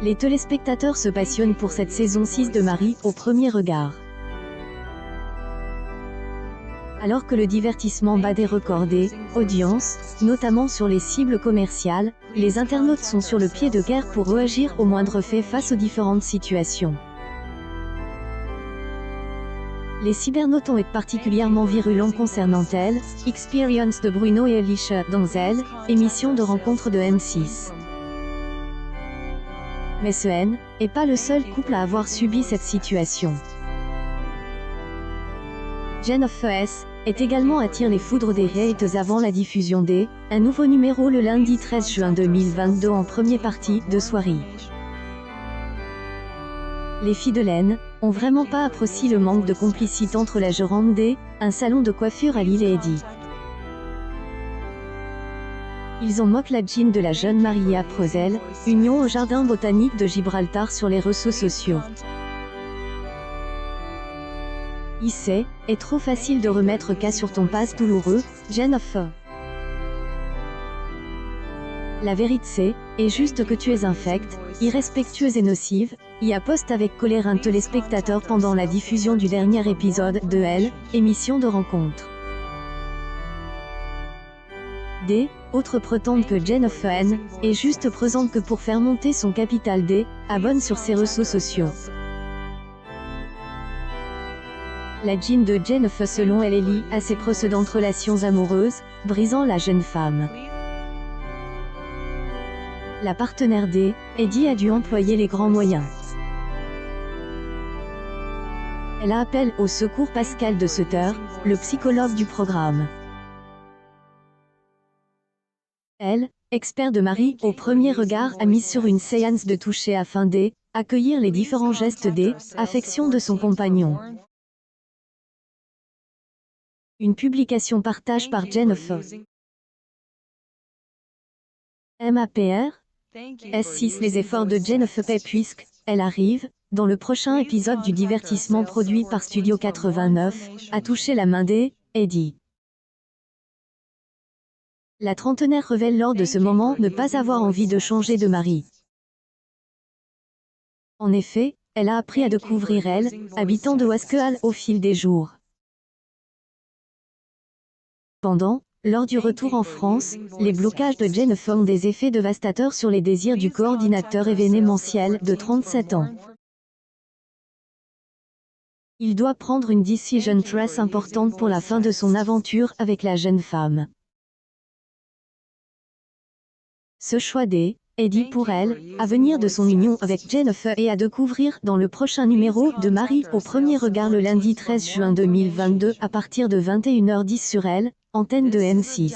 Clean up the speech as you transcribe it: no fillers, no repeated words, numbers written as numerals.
Les téléspectateurs se passionnent pour cette saison 6 de Marie au premier regard. Alors que le divertissement bat des records d'audience, notamment sur les cibles commerciales, les internautes sont sur le pied de guerre pour réagir au moindre fait face aux différentes situations. Les cybernautes ont été particulièrement virulents concernant Elle, Experience de Bruno et Alicia dans Elle, émission de rencontre de M6. Mais ce n'est pas le seul couple à avoir subi cette situation. Jennifer est également attire les foudres des haters avant la diffusion un nouveau numéro le lundi 13 juin 2022 en première partie de soirée. Les filles de l'Aisne ont vraiment pas apprécié le manque de complicité entre la gérante un salon de coiffure à Lille et Eddie. Ils ont moqué la jean de la jeune Maria Prezel, union au jardin botanique de Gibraltar sur les réseaux sociaux. Est trop facile de remettre cas sur ton passe douloureux, Jennifer. La vérité est juste que tu es infecte, irrespectueuse et nocive, y a poste avec colère un téléspectateur pendant la diffusion du dernier épisode de Elle, émission de rencontre. Autres prétendent que Jennifer est juste présente que pour faire monter son capital abonne sur ses réseaux sociaux. La jean de Jennifer selon elle est liée à ses précédentes relations amoureuses, brisant la jeune femme. La partenaire Eddie a dû employer les grands moyens. Elle a appelé au secours Pascal de Sutter, le psychologue du programme. Elle, expert de Marie au premier regard, a mis sur une séance de toucher afin d'accueillir les différents gestes affections de son compagnon. Une publication partage par Jennifer. MAPR S6 les efforts de Jennifer paient puisque elle arrive, dans le prochain épisode du divertissement produit par Studio 89, à toucher la main Eddie. La trentenaire révèle lors de ce moment ne pas avoir envie de changer de mari. En effet, elle a appris à découvrir Elle, habitant de Wasquehal au fil des jours. Cependant, lors du retour en France, les blocages de Jennifer ont des effets dévastateurs sur les désirs du coordinateur événementiel de 37 ans. Il doit prendre une décision très importante pour la fin de son aventure avec la jeune femme. Ce choix Eddie pour Elle, à venir de son union avec Jennifer et à découvrir dans le prochain numéro de Marie au premier regard le lundi 13 juin 2022 à partir de 21h10 sur Elle, antenne de M6.